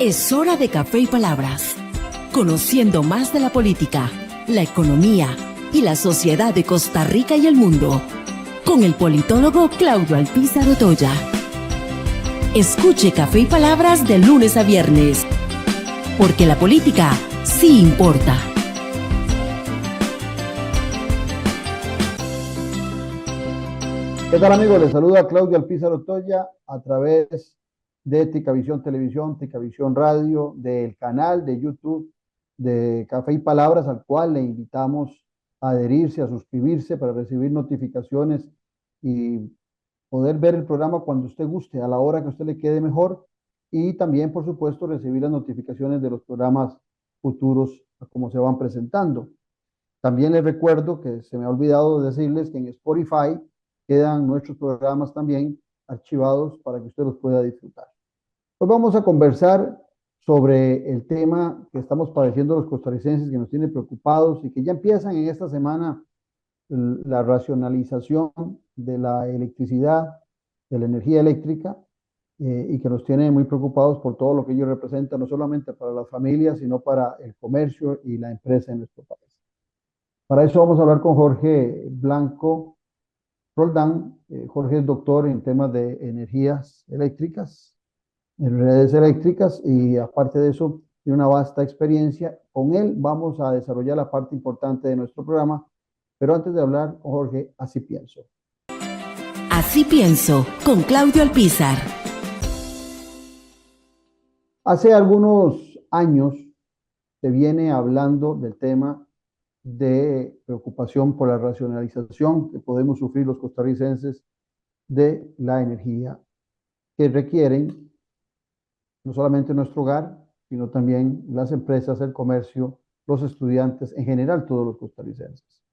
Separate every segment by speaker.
Speaker 1: Es hora de Café y Palabras, conociendo más de la política, la economía y la sociedad de Costa Rica y el mundo, con el politólogo Claudio Alpizar Otoya. Escuche Café y Palabras de lunes a viernes, porque la política sí importa.
Speaker 2: ¿Qué tal, amigos? Les saluda Claudio Alpizar Otoya a través de Ticavisión Televisión, Ticavisión Radio, del canal de YouTube de Café y Palabras, al cual le invitamos a adherirse, a suscribirse para recibir notificaciones y poder ver el programa cuando usted guste, a la hora que a usted le quede mejor, y también, por supuesto, recibir las notificaciones de los programas futuros como se van presentando. También les recuerdo que se me ha olvidado decirles que en Spotify quedan nuestros programas también archivados para que usted los pueda disfrutar. Hoy vamos a conversar sobre el tema que estamos padeciendo los costarricenses, que nos tiene preocupados y que ya empiezan en esta semana la racionalización de la electricidad, de la energía eléctrica, y que nos tiene muy preocupados por todo lo que ello representa, no solamente para las familias, sino para el comercio y la empresa en nuestro país. Para eso vamos a hablar con Jorge Blanco Roldán. Jorge es doctor en temas de energías eléctricas, en redes eléctricas, y aparte de eso, tiene una vasta experiencia. Con él vamos a desarrollar la parte importante de nuestro programa, pero antes de hablar con Jorge, así pienso.
Speaker 1: Así pienso, con Claudio Alpizar.
Speaker 2: Hace algunos años se viene hablando del tema de preocupación por la racionalización que podemos sufrir los costarricenses de la energía que requieren no solamente nuestro hogar, sino también las empresas, el comercio, los estudiantes, en general todos los costarricenses.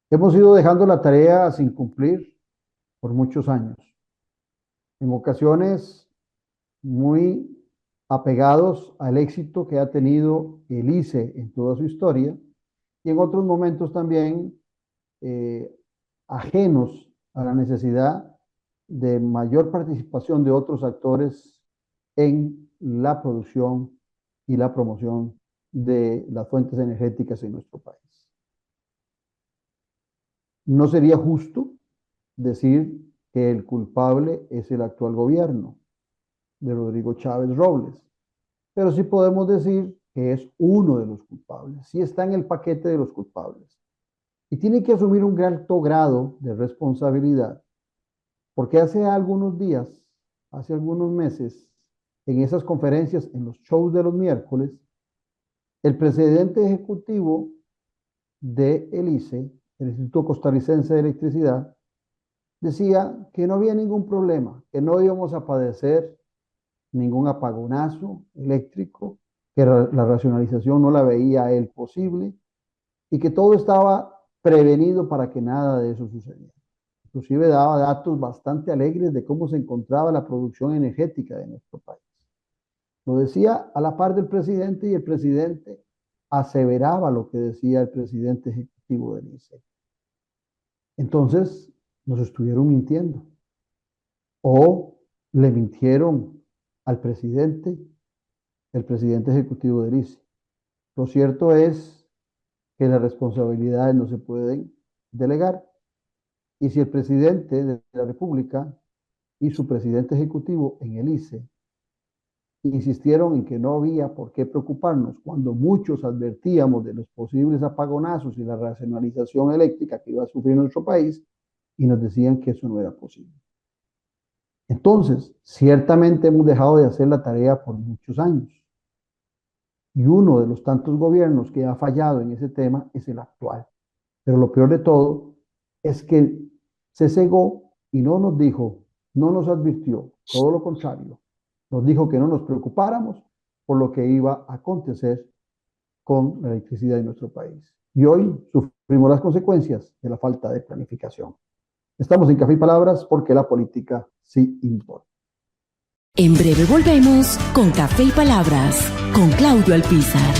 Speaker 2: Hemos ido dejando la tarea sin cumplir por muchos años. En ocasiones muy apegados al éxito que ha tenido el ICE en toda su historia, y en otros momentos también ajenos a la necesidad de mayor participación de otros actores en la producción y la promoción de las fuentes energéticas en nuestro país. No sería justo decir que el culpable es el actual gobierno de Rodrigo Chávez Robles, pero sí podemos decir que es uno de los culpables, sí está en el paquete de los culpables, y tiene que asumir un alto grado de responsabilidad, porque hace algunos días, hace algunos meses, en esas conferencias, en los shows de los miércoles, el presidente ejecutivo de el ICE, el Instituto Costarricense de Electricidad, decía que no había ningún problema, que no íbamos a padecer ningún apagonazo eléctrico, que la racionalización no la veía él posible y que todo estaba prevenido para que nada de eso sucediera. Inclusive daba datos bastante alegres de cómo se encontraba la producción energética de nuestro país. Lo decía a la par del presidente, y el presidente aseveraba lo que decía el presidente ejecutivo del ICE. Entonces, nos estuvieron mintiendo o le mintieron al presidente, el presidente ejecutivo del ICE. Lo cierto es que las responsabilidades no se pueden delegar, y si el presidente de la República y su presidente ejecutivo en el ICE insistieron en que no había por qué preocuparnos cuando muchos advertíamos de los posibles apagonazos y la racionalización eléctrica que iba a sufrir nuestro país, y nos decían que eso no era posible. Entonces, ciertamente hemos dejado de hacer la tarea por muchos años. Y uno de los tantos gobiernos que ha fallado en ese tema es el actual. Pero lo peor de todo es que se cegó y no nos dijo, no nos advirtió, todo lo contrario. Nos dijo que no nos preocupáramos por lo que iba a acontecer con la electricidad en nuestro país. Y hoy sufrimos las consecuencias de la falta de planificación. Estamos en Café y Palabras porque la política sí importa.
Speaker 1: En breve volvemos con Café y Palabras, con Claudio Alpizar.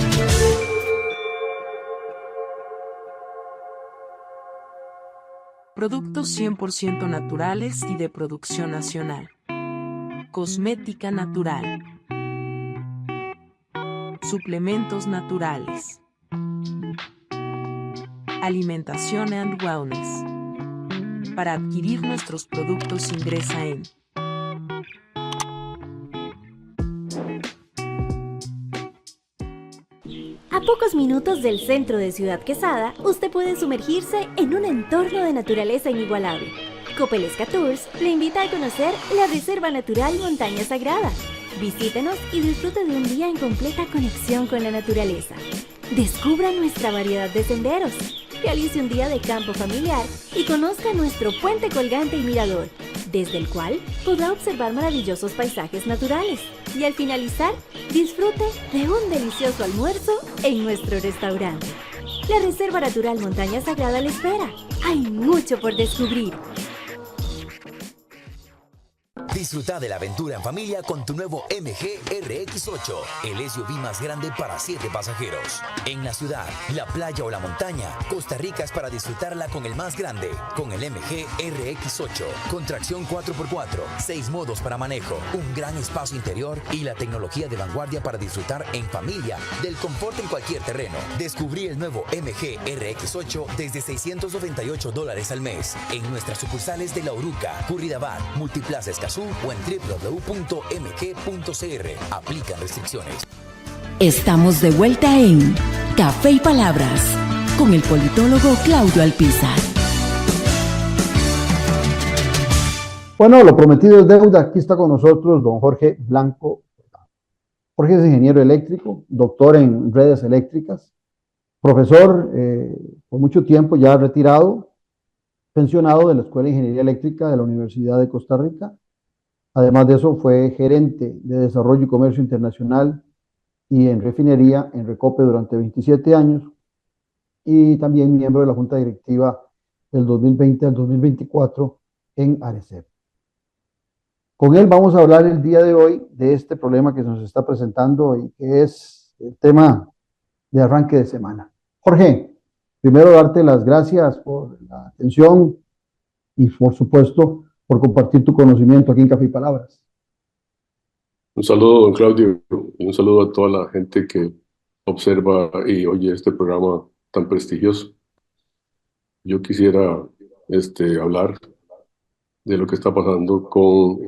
Speaker 3: Productos 100% naturales y de producción nacional. Cosmética natural. suplementos naturales, alimentación and wellness. Para adquirir nuestros productos ingresa en
Speaker 4: A pocos minutos del centro de Ciudad Quesada, usted puede sumergirse en un entorno de naturaleza inigualable. Copelesca Tours le invita a conocer la Reserva Natural Montaña Sagrada. Visítenos y disfrute de un día en completa conexión con la naturaleza. Descubra nuestra variedad de senderos. Realice un día de campo familiar y conozca nuestro puente colgante y mirador, desde el cual podrá observar maravillosos paisajes naturales. Y al finalizar, disfrute de un delicioso almuerzo en nuestro restaurante. La Reserva Natural Montaña Sagrada le espera. Hay mucho por descubrir.
Speaker 5: Disfruta de la aventura en familia con tu nuevo MG RX8, el SUV más grande para 7 pasajeros. En la ciudad, la playa o la montaña, Costa Rica es para disfrutarla con el más grande, con el MG RX8, con tracción 4x4, 6 modos para manejo, un gran espacio interior y la tecnología de vanguardia para disfrutar en familia del confort en cualquier terreno. Descubrí el nuevo MG RX8 desde $698 al mes en nuestras sucursales de La Uruca, Curridabat, Multiplaza Escazú o en www.mg.cr. Aplican restricciones.
Speaker 1: Estamos de vuelta en Café y Palabras con el politólogo Claudio Alpizar.
Speaker 2: Bueno, lo prometido es deuda. Aquí está con nosotros don Jorge Blanco. Jorge es ingeniero eléctrico, doctor en redes eléctricas, profesor por mucho tiempo ya retirado, pensionado de la Escuela de Ingeniería Eléctrica de la Universidad de Costa Rica. Además de eso, fue gerente de Desarrollo y Comercio Internacional y en refinería en Recope durante 27 años y también miembro de la Junta Directiva del 2020 al 2024 en Arecep. Con él vamos a hablar el día de hoy de este problema que nos está presentando y que es el tema de arranque de semana. Jorge, primero darte las gracias por la atención y por supuesto por compartir tu conocimiento aquí en Café y Palabras.
Speaker 6: Un saludo, don Claudio, y un saludo a toda la gente que observa y oye este programa tan prestigioso. Yo quisiera hablar de lo que está pasando con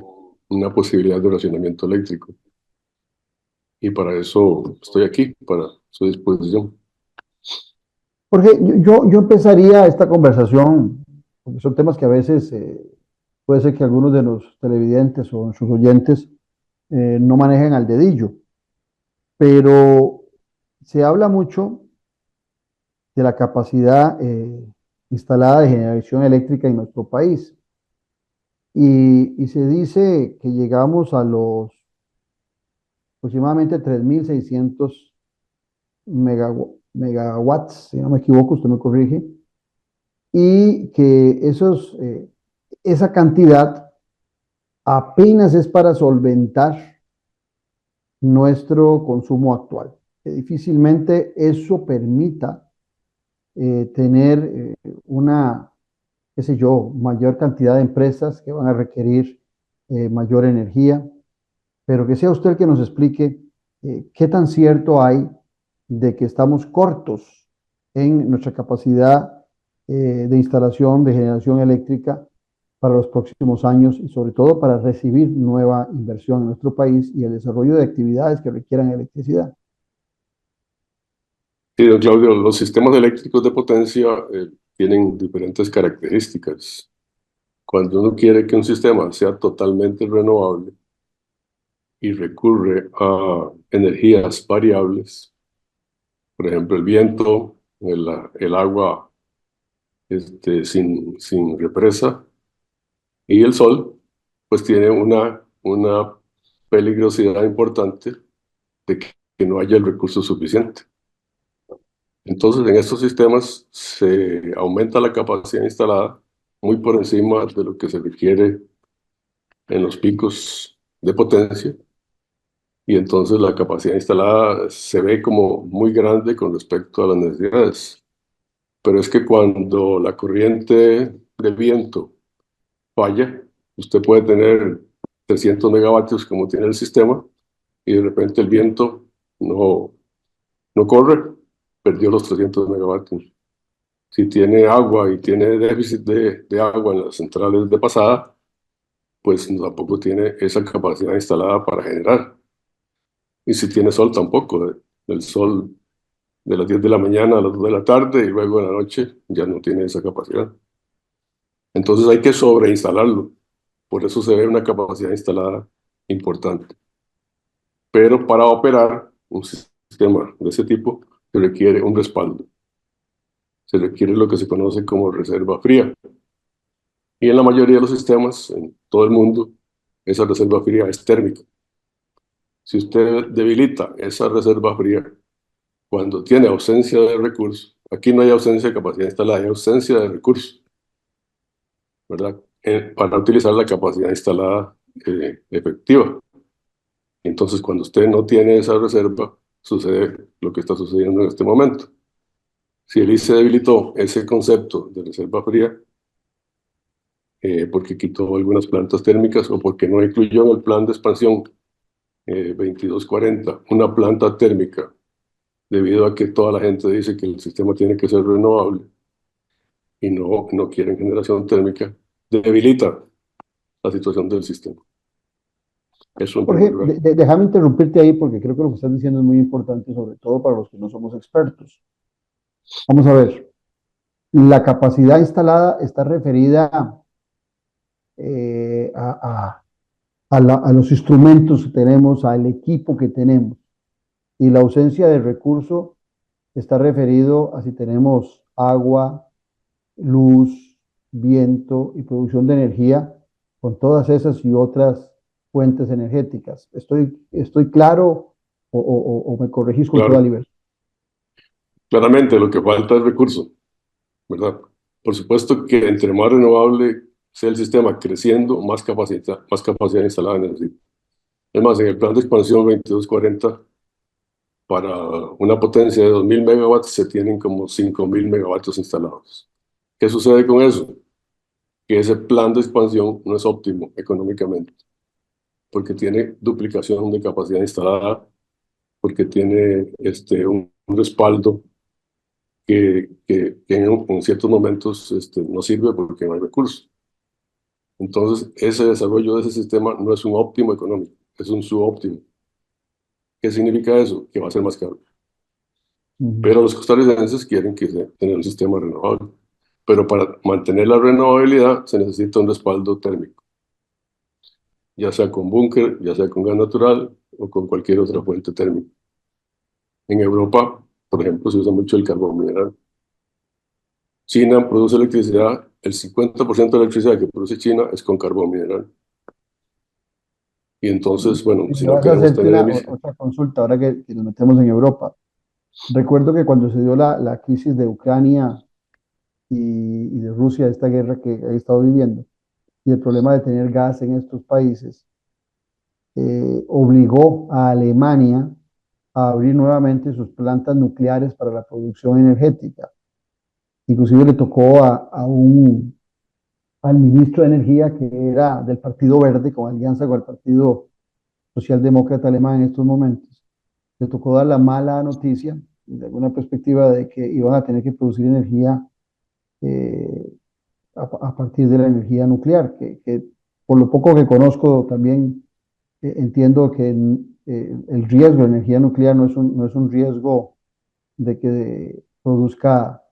Speaker 6: una posibilidad de racionamiento eléctrico. Y para eso estoy aquí, para su disposición.
Speaker 2: Jorge, yo empezaría esta conversación, porque son temas que a veces puede ser que algunos de los televidentes o sus oyentes no manejen al dedillo, pero se habla mucho de la capacidad instalada de generación eléctrica en nuestro país y se dice que llegamos a los aproximadamente 3.600 megawatts, si no me equivoco, usted me corrige, y que esa cantidad apenas es para solventar nuestro consumo actual. Que difícilmente eso permita tener una, qué sé yo, mayor cantidad de empresas que van a requerir mayor energía, pero que sea usted el que nos explique qué tan cierto hay de que estamos cortos en nuestra capacidad de instalación de generación eléctrica para los próximos años y sobre todo para recibir nueva inversión en nuestro país y el desarrollo de actividades que requieran electricidad.
Speaker 6: Sí, don Claudio, los sistemas eléctricos de potencia tienen diferentes características. Cuando uno quiere que un sistema sea totalmente renovable y recurre a energías variables, por ejemplo, el viento, el agua sin represa y el sol, pues tiene una peligrosidad importante de que no haya el recurso suficiente. Entonces, en estos sistemas se aumenta la capacidad instalada muy por encima de lo que se requiere en los picos de potencia, y entonces la capacidad instalada se ve como muy grande con respecto a las necesidades. Pero es que cuando la corriente de viento falla, usted puede tener 300 megavatios como tiene el sistema, y de repente el viento no no corre, perdió los 300 megavatios. Si tiene agua y tiene déficit de agua en las centrales de pasada, pues tampoco tiene esa capacidad instalada para generar. Y si tiene sol, tampoco. El sol de las 10 de la mañana a las 2 de la tarde y luego en la noche ya no tiene esa capacidad. Entonces hay que sobreinstalarlo. Por eso se ve una capacidad instalada importante. Pero para operar un sistema de ese tipo se requiere un respaldo. Se requiere lo que se conoce como reserva fría. Y en la mayoría de los sistemas, en todo el mundo, esa reserva fría es térmica. Si usted debilita esa reserva fría cuando tiene ausencia de recursos, aquí no hay ausencia de capacidad instalada, hay ausencia de recursos, ¿verdad? Para utilizar la capacidad instalada efectiva. Entonces, cuando usted no tiene esa reserva, sucede lo que está sucediendo en este momento. Si el ICE debilitó ese concepto de reserva fría, porque quitó algunas plantas térmicas o porque no incluyó en el plan de expansión 2240 una planta térmica, debido a que toda la gente dice que el sistema tiene que ser renovable y no quieren generación térmica, debilita la situación del sistema. Eso en primer
Speaker 2: Jorge,
Speaker 6: lugar.
Speaker 2: déjame interrumpirte ahí porque creo que lo que estás diciendo es muy importante, sobre todo para los que no somos expertos. Vamos a ver, la capacidad instalada está referida eh, a, a los instrumentos que tenemos, al equipo que tenemos. Y la ausencia de recurso está referido a si tenemos agua, luz, viento y producción de energía con todas esas y otras fuentes energéticas. ¿Estoy claro o me corregís con toda
Speaker 6: Claro,
Speaker 2: libertad?
Speaker 6: claramente lo que falta es recurso, ¿verdad? Por supuesto que entre más renovable sea el sistema creciendo, más capacidad instalada necesita. Es más, en el plan de expansión 2240, para una potencia de 2000 megawatts se tienen como 5000 megavatios instalados. ¿Qué sucede con eso? Que ese plan de expansión no es óptimo económicamente, porque tiene duplicación de capacidad instalada, porque tiene un respaldo que en ciertos momentos no sirve porque no hay recursos. Entonces, ese desarrollo de ese sistema no es un óptimo económico, es un subóptimo. ¿Qué significa eso? Que va a ser más caro. Pero los costarricenses quieren tener un sistema renovable. Pero para mantener la renovabilidad se necesita un respaldo térmico, ya sea con búnker, ya sea con gas natural o con cualquier otra fuente térmica. En Europa, por ejemplo, se usa mucho el carbón mineral. China produce electricidad, el 50% de la electricidad que produce China es con carbón mineral. Y entonces, bueno,
Speaker 2: Y
Speaker 6: si
Speaker 2: me
Speaker 6: no
Speaker 2: vas a
Speaker 6: queremos
Speaker 2: hacerte
Speaker 6: tener emisiones.
Speaker 2: otra consulta ahora que nos metemos en Europa. Recuerdo que cuando se dio la crisis de Ucrania y de Rusia, esta guerra que he estado viviendo, y el problema de tener gas en estos países, obligó a Alemania a abrir nuevamente sus plantas nucleares para la producción energética. Inclusive le tocó al ministro de Energía, que era del Partido Verde, con alianza con el Partido Socialdemócrata Alemán en estos momentos, le tocó dar la mala noticia, de alguna perspectiva, de que iban a tener que producir energía eh, a partir de la energía nuclear, que por lo poco que conozco también entiendo que el riesgo de energía nuclear no es un riesgo de que produzca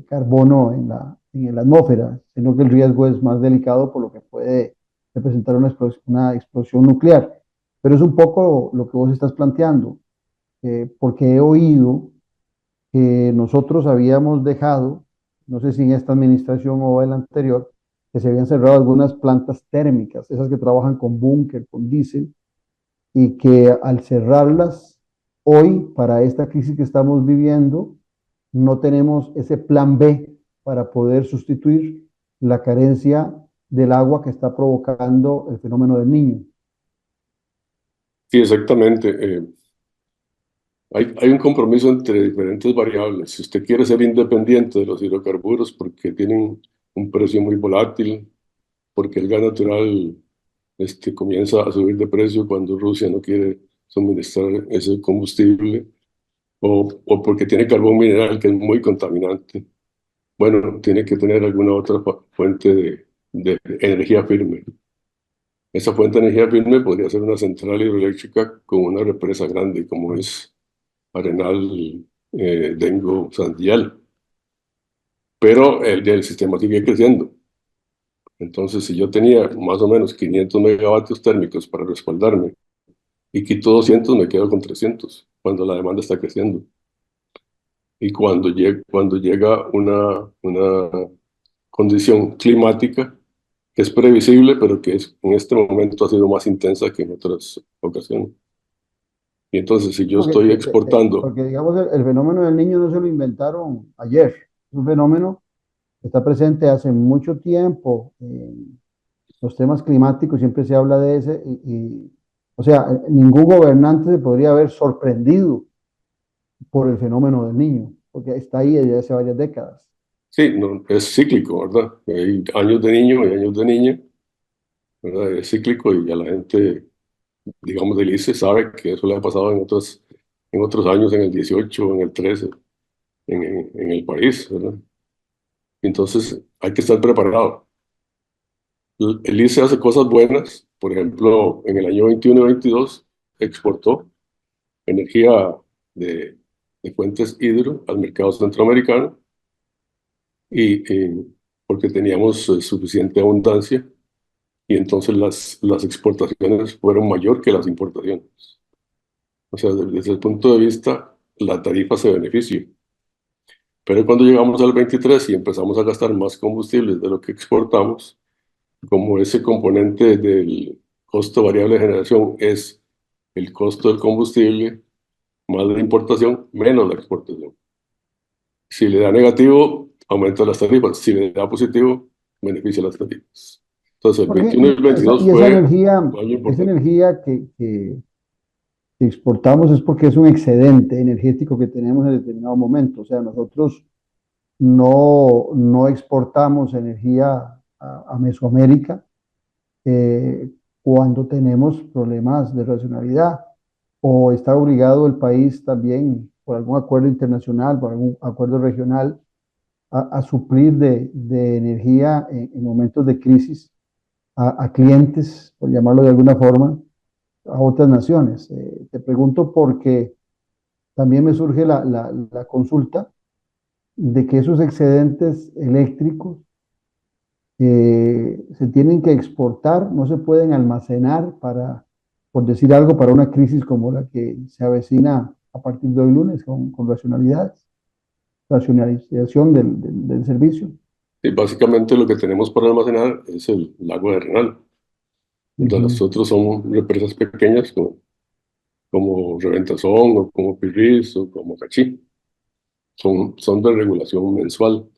Speaker 2: carbono en la atmósfera, sino que el riesgo es más delicado por lo que puede representar una explosión nuclear. Pero es un poco lo que vos estás planteando, porque he oído que nosotros habíamos dejado, no sé si en esta administración o en la anterior, que se habían cerrado algunas plantas térmicas, esas que trabajan con búnker, con diésel, y que al cerrarlas hoy, para esta crisis que estamos viviendo, no tenemos ese plan B para poder sustituir la carencia del agua que está provocando el fenómeno del niño.
Speaker 6: Sí, exactamente. Hay un compromiso entre diferentes variables. Si usted quiere ser independiente de los hidrocarburos porque tienen un precio muy volátil, porque el gas natural comienza a subir de precio cuando Rusia no quiere suministrar ese combustible, o porque tiene carbón mineral que es muy contaminante. Bueno, tiene que tener alguna otra fuente de energía firme. Esa fuente de energía firme podría ser una central hidroeléctrica con una represa grande, como es Arenal, Dengo, Sandial. Pero el sistema sigue creciendo. Entonces, si yo tenía más o menos 500 megavatios térmicos para respaldarme y quito 200, me quedo con 300 cuando la demanda está creciendo. Y cuando llega una condición climática que es previsible, pero que en este momento ha sido más intensa que en otras ocasiones. Y entonces, si yo estoy exportando...
Speaker 2: Porque digamos, el fenómeno del niño no se lo inventaron ayer. Es un fenómeno que está presente hace mucho tiempo. Los temas climáticos siempre se habla de ese. O sea, ningún gobernante se podría haber sorprendido por el fenómeno del niño, porque está ahí desde hace varias décadas.
Speaker 6: Sí, no, es cíclico, ¿verdad? Hay años de niño y años de niña, ¿verdad? Es cíclico y ya la gente, digamos, del ICE sabe que eso le ha pasado en otros años, en el 18, en el 13, en el país, ¿verdad? Entonces hay que estar preparado. El ICE hace cosas buenas, por ejemplo, en el año 21 y 22 exportó energía de, de fuentes hidro al mercado centroamericano y porque teníamos suficiente abundancia y entonces las exportaciones fueron mayor que las importaciones. O sea, desde el punto de vista, la tarifa se beneficia. Pero cuando llegamos al 23 y empezamos a gastar más combustibles de lo que exportamos, como ese componente del costo variable de generación es el costo del combustible más la importación menos la exportación. Si le da negativo, aumenta las tarifas. Si le da positivo, beneficia las tarifas. Entonces, el
Speaker 2: Porque
Speaker 6: 21 y el 22
Speaker 2: esa
Speaker 6: fue
Speaker 2: energía,
Speaker 6: un año
Speaker 2: esa
Speaker 6: importante.
Speaker 2: energía que exportamos es porque es un excedente energético que tenemos en determinado momento. O sea, nosotros no exportamos energía a Mesoamérica cuando tenemos problemas de racionalidad o está obligado el país también por algún acuerdo internacional, por algún acuerdo regional, a suplir de energía en momentos de crisis a clientes, por llamarlo de alguna forma, a otras naciones. Te pregunto porque también me surge la consulta de que esos excedentes eléctricos se tienen que exportar, no se pueden almacenar para, por decir algo, para una crisis como la que se avecina a partir de hoy lunes con racionalización del servicio.
Speaker 6: Y básicamente lo que tenemos para almacenar es el lago de Arenal. Los otros son represas pequeñas como Reventazón o como Pirris o como Cachí. Son de regulación mensual.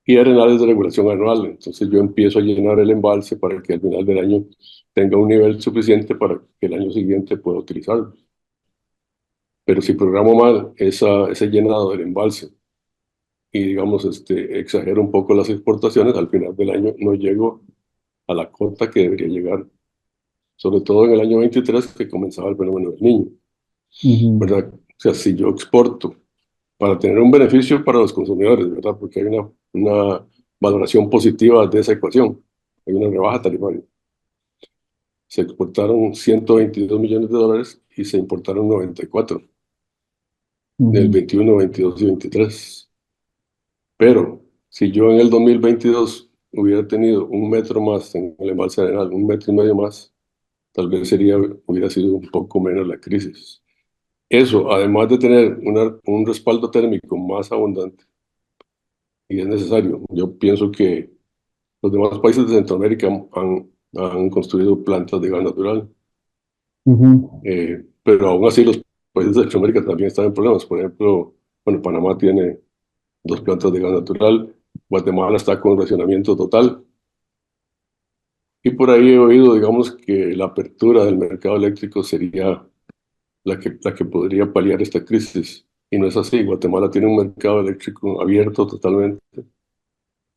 Speaker 6: Y Arenal es de regulación anual. Entonces yo empiezo a llenar el embalse para que al final del año tenga un nivel suficiente para que el año siguiente pueda utilizarlo. Pero si programo mal ese llenado del embalse y digamos exagero un poco las exportaciones, al final del año no llego a la cota que debería llegar, sobre todo en el año 23 que comenzaba el fenómeno del niño, ¿verdad? O sea, si yo exporto para tener un beneficio para los consumidores, ¿verdad? Porque hay una valoración positiva de esa ecuación, hay una rebaja tarifaria. Se exportaron 122 millones de dólares y se importaron 94 del 21, 22 y 23. Pero si yo en el 2022 hubiera tenido un metro más en el embalse Arenal, un metro y medio más, tal vez hubiera sido un poco menos la crisis. Eso, además de tener un respaldo térmico más abundante, y es necesario. Yo pienso que los demás países de Centroamérica han construido plantas de gas natural, pero aún así los países de Centroamérica también están en problemas. Por ejemplo, bueno, Panamá tiene 2 plantas de gas natural, Guatemala está con racionamiento total. Y por ahí he oído, digamos, que la apertura del mercado eléctrico sería la que podría paliar esta crisis. Y no es así. Guatemala tiene un mercado eléctrico abierto totalmente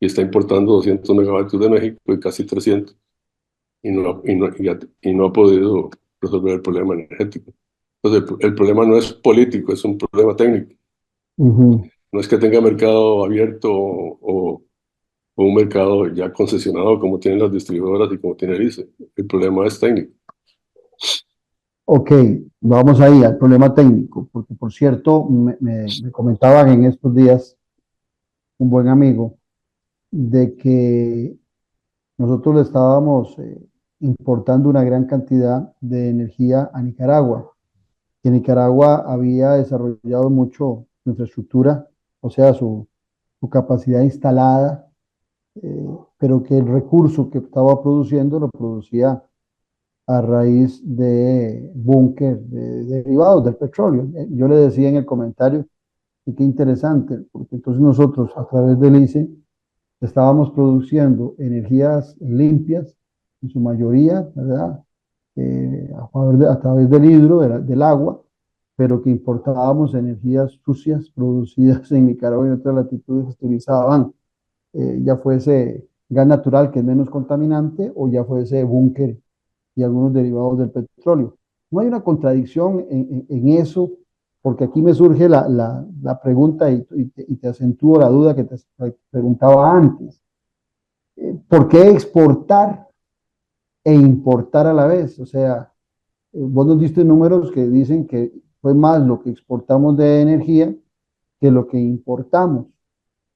Speaker 6: y está importando 200 megavatios de México y casi 300. Y no ha podido resolver el problema energético. Entonces, el problema no es político, es un problema técnico.
Speaker 2: Ujú.
Speaker 6: No es que tenga mercado abierto o un mercado ya concesionado como tienen las distribuidoras y como tiene el ICE. El problema es técnico.
Speaker 2: Ok, vamos ahí al problema técnico, porque por cierto, me comentaban en estos días un buen amigo de que nosotros le estábamos importando una gran cantidad de energía a Nicaragua, que Nicaragua había desarrollado mucho su infraestructura, o sea, su capacidad instalada, pero que el recurso que estaba produciendo lo producía a raíz de búnker de derivados del petróleo. Yo le decía en el comentario, y qué interesante, porque entonces nosotros a través del ICE estábamos produciendo energías limpias, en su mayoría, ¿verdad? A través del hidro, del agua, pero que importábamos energías sucias producidas en Nicaragua y en otras latitudes que se utilizaban, ya fuese gas natural, que es menos contaminante, o ya fuese búnker y algunos derivados del petróleo. No hay una contradicción en eso, porque aquí me surge la pregunta y te acentúo la duda que te preguntaba antes. ¿Por qué exportar e importar a la vez? O sea, vos nos diste números que dicen que fue más lo que exportamos de energía que lo que importamos.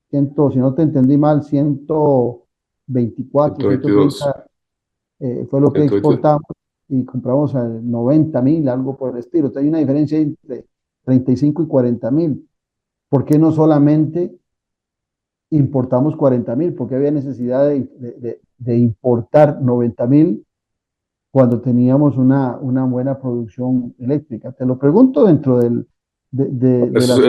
Speaker 2: Si no te entendí mal, 124,
Speaker 6: 122.
Speaker 2: 130 fue lo que
Speaker 6: 122.
Speaker 2: exportamos y compramos a 90.000, algo por el estilo. Entonces, hay una diferencia entre 35 y 40.000. ¿Por qué no solamente importamos 40.000? ¿Por qué había necesidad de importar 90.000 cuando teníamos una buena producción eléctrica? Te lo pregunto dentro de la...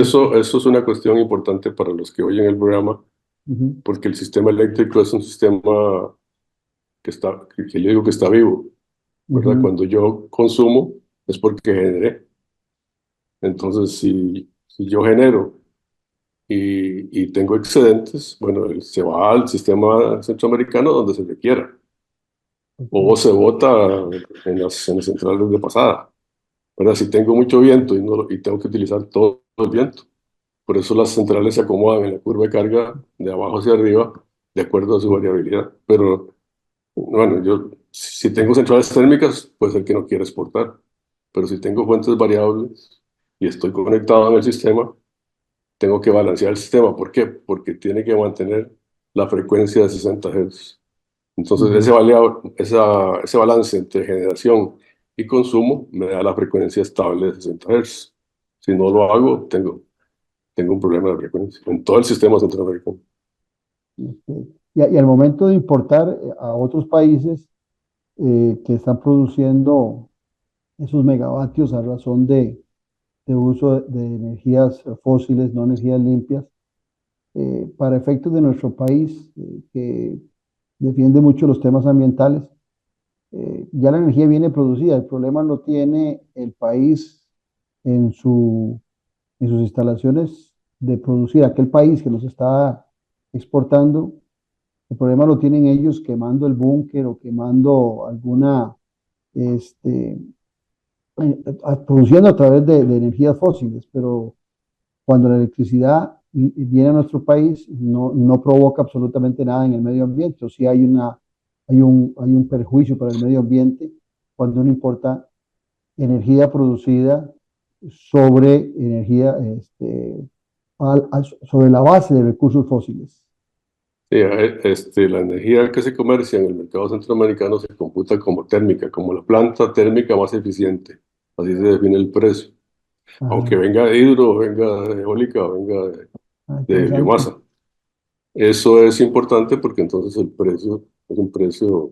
Speaker 6: Eso es una cuestión importante para los que oyen el programa,
Speaker 2: Ujú,
Speaker 6: porque el sistema eléctrico es un sistema que yo digo que está vivo, ¿verdad?
Speaker 2: ujú.
Speaker 6: Cuando yo consumo es porque generé. Entonces, si yo genero y tengo excedentes, bueno, se va al sistema centroamericano donde se requiera, o se bota en las centrales de pasada, ¿verdad? Si tengo mucho viento y tengo que utilizar todo el viento. Por eso las centrales se acomodan en la curva de carga de abajo hacia arriba, de acuerdo a su variabilidad. Pero bueno, yo si tengo centrales térmicas, puede ser que no quiera exportar. Pero si tengo fuentes variables y estoy conectado en el sistema, tengo que balancear el sistema. ¿Por qué? Porque tiene que mantener la frecuencia de 60 Hz. Entonces,
Speaker 2: Ujú.
Speaker 6: ese balance entre generación y consumo me da la frecuencia estable de 60 Hz. Si no lo hago, tengo un problema de frecuencia en todo el sistema centroamericano.
Speaker 2: Y al momento de importar a otros países que están produciendo esos megavatios a razón de uso de energías fósiles, no energías limpias, para efectos de nuestro país, que defiende mucho los temas ambientales, ya la energía viene producida. El problema lo tiene el país en en sus instalaciones de producir, aquel país que los está exportando. El problema lo tienen ellos quemando el búnker o quemando alguna, este, produciendo a través de energías fósiles, pero cuando la electricidad viene a nuestro país, no provoca absolutamente nada en el medio ambiente. O sea, hay un perjuicio para el medio ambiente cuando no importa energía producida sobre energía, sobre la base de recursos fósiles.
Speaker 6: Sí, la energía que se comercia en el mercado centroamericano se computa como térmica, como la planta térmica más eficiente. Así se define el precio. Aunque
Speaker 2: Ajá.
Speaker 6: venga de hidro, venga de eólica, o venga
Speaker 2: Ah,
Speaker 6: de
Speaker 2: interesante.
Speaker 6: biomasa. Eso es importante porque entonces el precio es un precio,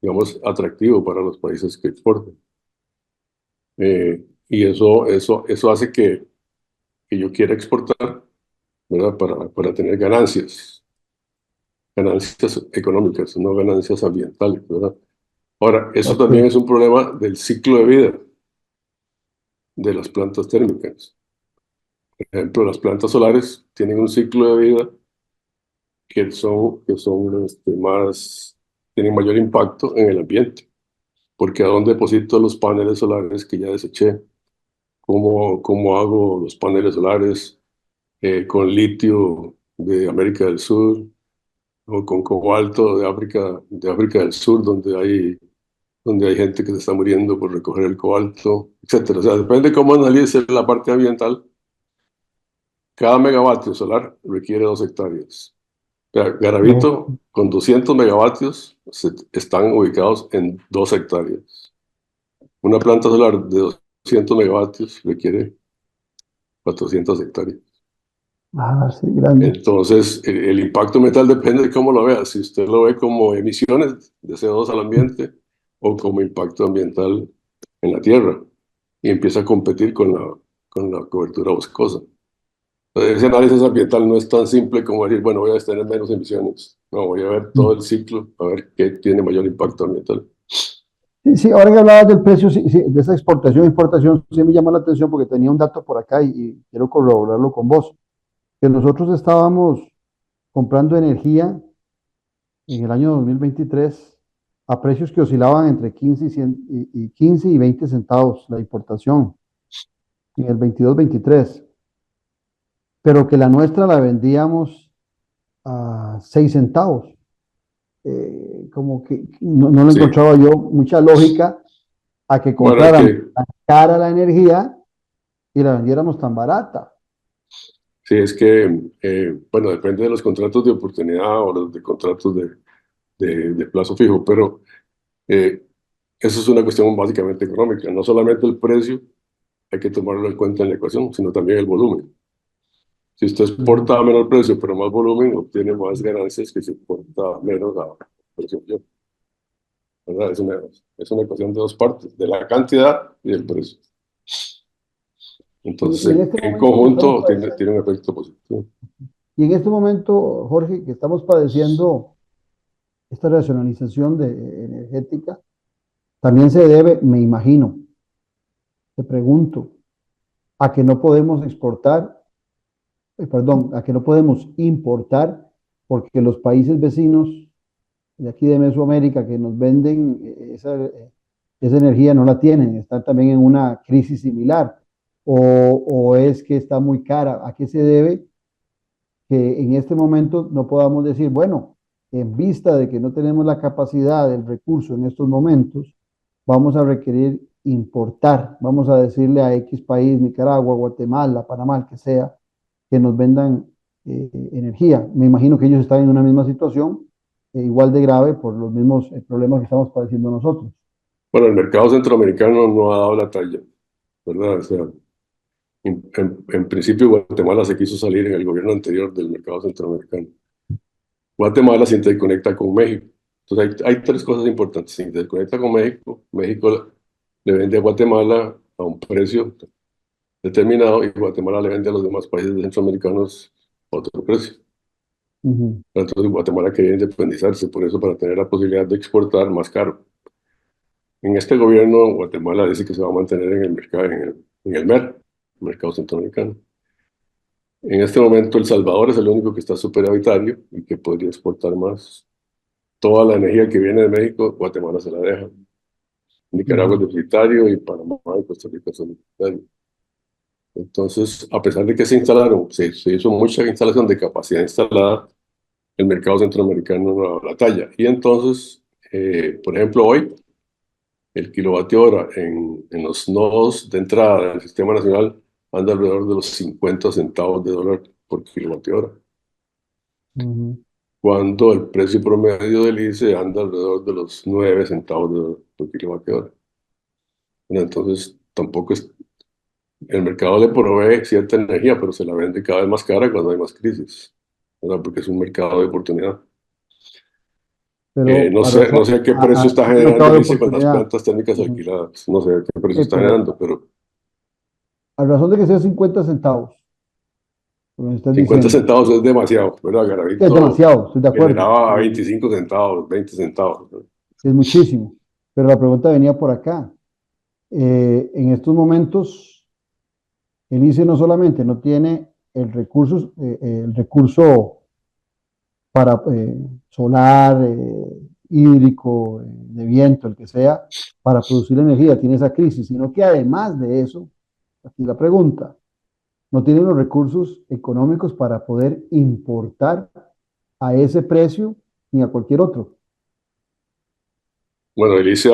Speaker 6: digamos, atractivo para los países que exportan. Y eso hace que yo quiera exportar, ¿verdad? Para tener ganancias económicas, no ganancias ambientales, ¿verdad? Ahora, eso
Speaker 2: Ok.
Speaker 6: también es un problema del ciclo de vida de las plantas térmicas. Por ejemplo, las plantas solares tienen un ciclo de vida tienen mayor impacto en el ambiente, porque a dónde deposito los paneles solares que ya deseché, cómo hago los paneles solares con litio de América del Sur o con cobalto de África del Sur, donde hay gente que se está muriendo por recoger el cobalto, etcétera. O sea, depende de cómo analice la parte ambiental. Cada megavatio solar requiere 2 hectáreas. O sea,
Speaker 2: No.
Speaker 6: Garavito, con 200 megavatios, están ubicados en 2 hectáreas. Una planta solar de 200 megavatios requiere 400 hectáreas.
Speaker 2: Ah, sí, grande.
Speaker 6: Entonces, el impacto ambiental depende de cómo lo vea. Si usted lo ve como emisiones de CO2 al ambiente o como impacto ambiental en la tierra y empieza a competir con la cobertura boscosa. Entonces, ese análisis ambiental no es tan simple como decir, bueno, voy a tener menos emisiones. No, voy a ver todo el ciclo, a ver qué tiene mayor impacto ambiental.
Speaker 2: Sí, sí, ahora que hablabas del precio, sí, sí, de esa exportación, importación, sí me llama la atención porque tenía un dato por acá y quiero corroborarlo con vos, que nosotros estábamos comprando energía en el año 2023 a precios que oscilaban entre 15 y 15 y 20 centavos la importación en el 22-23, pero que la nuestra la vendíamos a 6 centavos. Como que no le
Speaker 6: Sí,
Speaker 2: encontraba yo mucha lógica a que
Speaker 6: bueno, es
Speaker 2: compráramos
Speaker 6: que,
Speaker 2: tan cara la energía y la vendiéramos tan barata.
Speaker 6: sí, es que bueno, depende de los contratos de oportunidad o los de contratos de plazo fijo, pero eh, eso es una cuestión básicamente económica. No solamente el precio hay que tomarlo en cuenta en la ecuación, sino también el volumen. Si usted exporta a menor precio, pero más volumen, obtiene más ganancias que si exporta menos a precio mayor. ¿Verdad? Es una ecuación de dos partes, de la cantidad y del precio.
Speaker 2: Y en
Speaker 6: Entonces,
Speaker 2: este
Speaker 6: en
Speaker 2: momento que estamos
Speaker 6: conjunto, tiene,
Speaker 2: padeciendo,
Speaker 6: tiene un efecto positivo.
Speaker 2: y en este momento, Jorge, que estamos padeciendo esta racionalización energética, también se debe, me imagino, te pregunto, a que no podemos exportar, perdón, a que no podemos importar porque los países vecinos de aquí de Mesoamérica que nos venden esa energía no la tienen, están también en una crisis similar. O es que está muy cara. ¿A qué se debe que en este momento no podamos decir, bueno, en vista de que no tenemos la capacidad del recurso en estos momentos, vamos a requerir importar, vamos a decirle a X país, Nicaragua, Guatemala, Panamá, el que sea, que nos vendan energía? Me imagino que ellos están en una misma situación, igual de grave por los mismos problemas que estamos padeciendo nosotros.
Speaker 6: Bueno, el mercado centroamericano no ha dado la talla, ¿verdad? O sea, en principio Guatemala se quiso salir en el gobierno anterior del mercado centroamericano. Guatemala se interconecta con México. Entonces hay tres cosas importantes. Se interconecta con México. México le vende a Guatemala a un precio determinado y Guatemala le vende a los demás países centroamericanos a otro precio.
Speaker 2: Ujú.
Speaker 6: Entonces Guatemala quería independizarse, por eso para tener la posibilidad de exportar más caro. En este gobierno Guatemala dice que se va a mantener en el mercado, en el MER, el mercado centroamericano. En este momento El Salvador es el único que está superavitario y que podría exportar más. Toda la energía que viene de México, Guatemala se la deja. Nicaragua es
Speaker 2: Ujú.
Speaker 6: deficitario y Panamá y Costa Rica son deficitarios. Entonces, a pesar de que se hizo mucha instalación de capacidad instalada, el mercado centroamericano no da la talla. Y entonces, por ejemplo, hoy, el kilovatio hora en los nodos de entrada del sistema nacional anda alrededor de los 50 centavos de dólar por kilovatio hora,
Speaker 2: Ujú.
Speaker 6: cuando el precio promedio del ICE anda alrededor de los 9 centavos de dólar por kilovatio hora. Bueno, entonces, tampoco es. El mercado le provee cierta energía, pero se la vende cada vez más cara cuando hay más crisis, ¿verdad? Porque es un mercado de oportunidad.
Speaker 2: Pero
Speaker 6: No sé, no sé a qué precio está
Speaker 2: un
Speaker 6: generando
Speaker 2: mercado
Speaker 6: el
Speaker 2: de
Speaker 6: ICE con las
Speaker 2: oportunidad.
Speaker 6: plantas térmicas
Speaker 2: Ujú.
Speaker 6: alquiladas. No sé a qué precio
Speaker 2: Sí,
Speaker 6: está
Speaker 2: pero
Speaker 6: generando, pero
Speaker 2: a razón de que sea 50 centavos, como me estás
Speaker 6: 50
Speaker 2: diciendo,
Speaker 6: centavos es demasiado, ¿verdad?
Speaker 2: que es
Speaker 6: Garavito
Speaker 2: demasiado, estoy de acuerdo,
Speaker 6: generaba 25 centavos, 20 centavos, ¿no?
Speaker 2: es muchísimo. Pero la pregunta venía por acá. En estos momentos, el ICE no solamente no tiene el recurso para solar, hídrico, de viento, el que sea, para producir energía, tiene esa crisis, sino que además de eso, aquí la pregunta, no tienen los recursos económicos para poder importar a ese precio ni a cualquier otro.
Speaker 6: Bueno, Elicia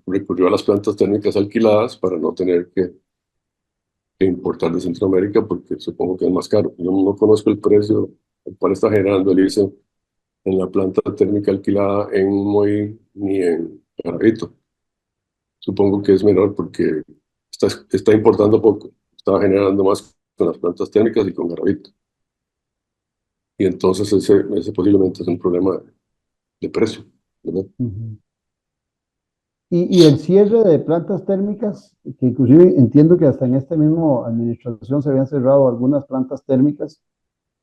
Speaker 6: recurrió a las plantas térmicas alquiladas para no tener que importar de Centroamérica porque supongo que es más caro. Yo no conozco el precio al cual está generando Elicia en la planta térmica alquilada en Moí ni en Garavito. Supongo que es menor porque está importando poco, está generando más con las plantas térmicas y con Garavito. Y entonces ese posiblemente es un problema de precio, ¿verdad?
Speaker 2: Uh-huh. Y el cierre de plantas térmicas, que inclusive entiendo que hasta en esta misma administración se habían cerrado algunas plantas térmicas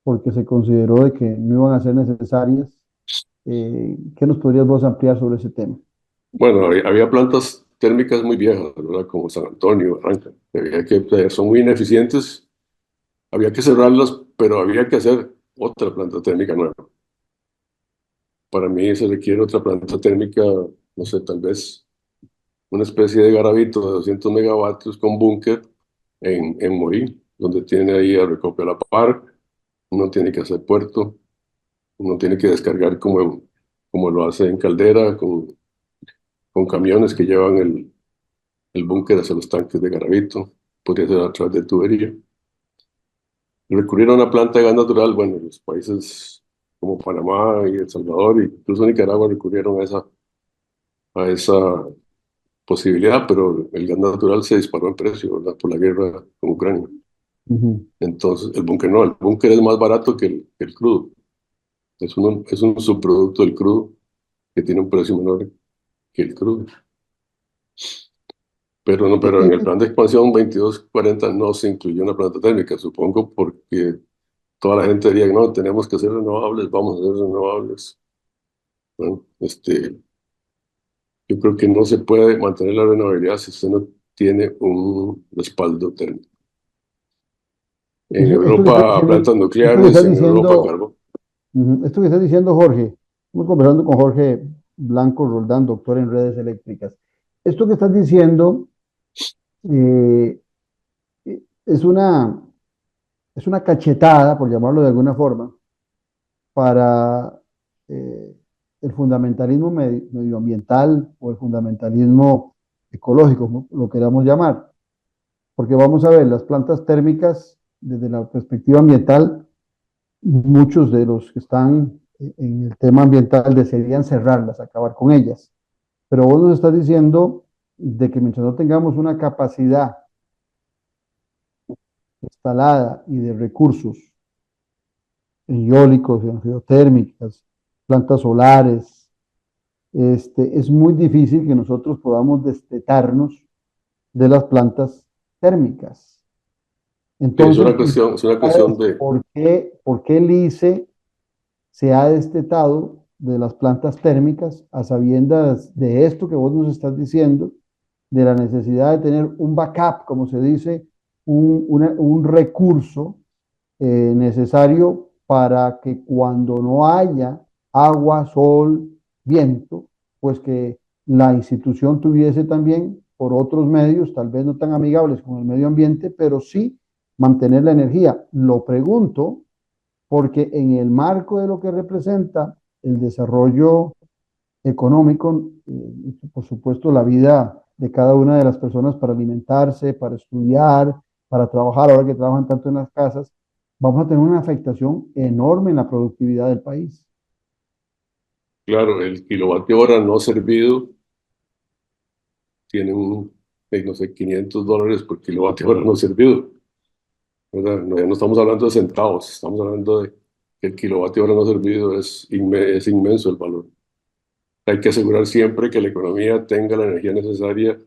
Speaker 2: porque se consideró de que no iban a ser necesarias. ¿Qué nos podrías vos ampliar sobre ese tema?
Speaker 6: Bueno, había plantas térmicas muy viejas, ¿verdad? Como San Antonio, Barranca, son muy ineficientes, había que cerrarlas, pero había que hacer otra planta térmica nueva. Para mí se requiere otra planta térmica, no sé, tal vez una especie de Garavito de 200 megavatios con búnker en Moí, donde tiene ahí el recopio a la par, uno tiene que hacer puerto, uno tiene que descargar como lo hace en Caldera, con camiones que llevan el búnker hacia los tanques de Garavito, podría ser a través de tubería. Recurrir a una planta de gas natural, bueno, los países como Panamá y El Salvador, e incluso Nicaragua recurrieron a esa posibilidad, pero el gas natural se disparó en precio, ¿verdad? Por la guerra con Ucrania.
Speaker 2: Uh-huh.
Speaker 6: Entonces, el búnker no, el búnker es más barato que el crudo. Es un subproducto del crudo que tiene un precio menor que el crudo. Pero en el plan de expansión 2240 no se incluyó una planta térmica, supongo, porque toda la gente diría, no, tenemos que hacer renovables, vamos a hacer renovables. Bueno, yo creo que no se puede mantener la renovabilidad si usted no tiene un respaldo térmico. En Europa, plantas nucleares, en Europa, carbón.
Speaker 2: Esto que estás diciendo, Jorge, estamos conversando con Jorge Blanco Roldán, doctor en redes eléctricas. Esto que estás diciendo eh, es una cachetada, por llamarlo de alguna forma, para el fundamentalismo medioambiental o el fundamentalismo ecológico, como lo queramos llamar. Porque vamos a ver, las plantas térmicas, desde la perspectiva ambiental, muchos de los que están en el tema ambiental desearían cerrarlas, acabar con ellas. Pero vos nos estás diciendo de que mientras no tengamos una capacidad instalada y de recursos eólicos, geotérmicas, plantas solares, es muy difícil que nosotros podamos destetarnos de las plantas térmicas. Entonces,
Speaker 6: es una cuestión de...
Speaker 2: ¿por qué el ICE se ha destetado de las plantas térmicas a sabiendas de esto que vos nos estás diciendo, de la necesidad de tener un backup, como se dice, un recurso necesario para que cuando no haya agua, sol, viento, pues que la institución tuviese también por otros medios, tal vez no tan amigables con el medio ambiente, pero sí mantener la energía? Lo pregunto porque en el marco de lo que representa el desarrollo económico, por supuesto la vida de cada una de las personas para alimentarse, para estudiar, para trabajar, ahora que trabajan tanto en las casas, vamos a tener una afectación enorme en la productividad del país.
Speaker 6: Claro, el kilovatio hora no servido tiene no sé, $500 por kilovatio hora no servido. ¿Verdad? No, ya no estamos hablando de centavos, estamos hablando de que el kilovatio hora no servido es inmenso el valor. Hay que asegurar siempre que la economía tenga la energía necesaria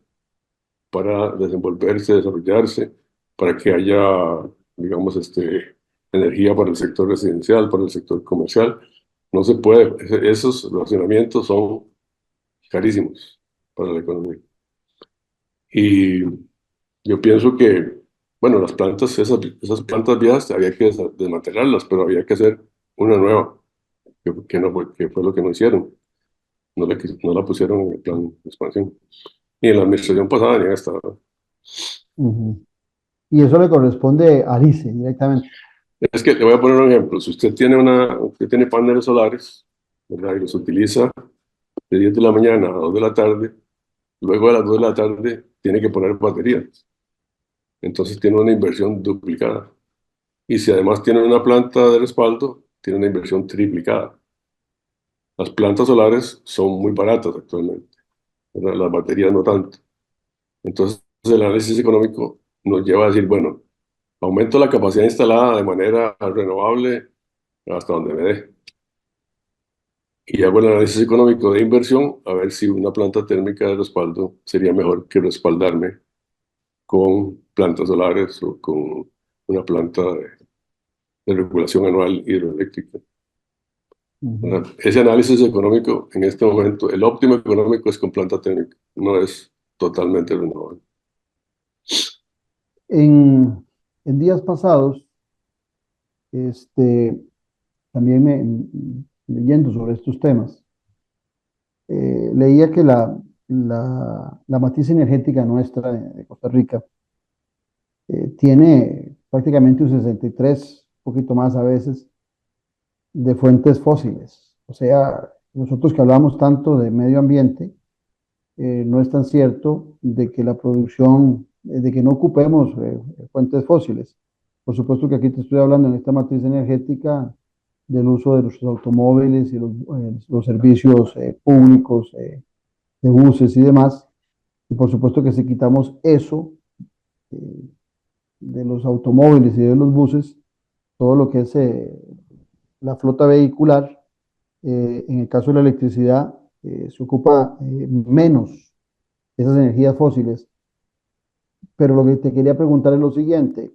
Speaker 6: para desenvolverse, desarrollarse, para que haya, digamos, energía para el sector residencial, para el sector comercial. No se puede, esos racionamientos son carísimos para la economía. Y yo pienso que, bueno, las plantas, esas plantas viejas había que desmantelarlas, pero había que hacer una nueva, que fue lo que no hicieron. No la pusieron en el plan de expansión. Y en la administración pasada ni estaba.
Speaker 2: Uh-huh. Y eso le corresponde al ICE directamente.
Speaker 6: Es que le voy a poner un ejemplo. Si usted tiene paneles solares, ¿verdad? Y los utiliza de 10 de la mañana a 2 de la tarde, luego a las 2 de la tarde tiene que poner baterías. Entonces tiene una inversión duplicada. Y si además tiene una planta de respaldo, tiene una inversión triplicada. Las plantas solares son muy baratas actualmente, ¿verdad? Las baterías no tanto. Entonces el análisis económico nos lleva a decir, bueno, aumento la capacidad instalada de manera renovable hasta donde me dé. Y hago el análisis económico de inversión a ver si una planta térmica de respaldo sería mejor que respaldarme con plantas solares o con una planta de regulación anual hidroeléctrica.
Speaker 2: Ujú.
Speaker 6: Ese análisis económico en este momento, el óptimo económico es con planta térmica, no es totalmente renovable.
Speaker 2: En días pasados, este, también leyendo sobre estos temas, leía que la matriz energética nuestra de Costa Rica tiene prácticamente un 63, un poquito más a veces, de fuentes fósiles. O sea, nosotros que hablamos tanto de medio ambiente, no es tan cierto de que la producción, de que no ocupemos fuentes fósiles. Por supuesto que aquí te estoy hablando en esta matriz energética del uso de nuestros automóviles y los servicios públicos de buses y demás. Y por supuesto que si quitamos eso eh, de los automóviles y de los buses, todo lo que es la flota vehicular, en el caso de la electricidad, se ocupa menos esas energías fósiles. Pero lo que te quería preguntar es lo siguiente: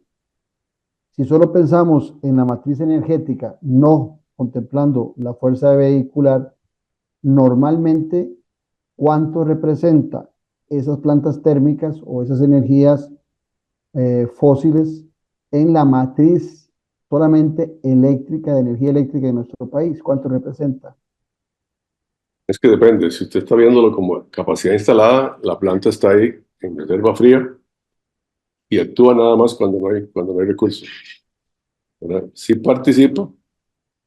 Speaker 2: si solo pensamos en la matriz energética, no contemplando la fuerza vehicular, normalmente, ¿cuánto representa esas plantas térmicas o esas energías fósiles en la matriz solamente eléctrica, de energía eléctrica de nuestro país? ¿Cuánto representa?
Speaker 6: Es que depende, si usted está viéndolo como capacidad instalada, la planta está ahí en reserva fría y actúa nada más cuando no hay recursos, ¿verdad? Sí participa,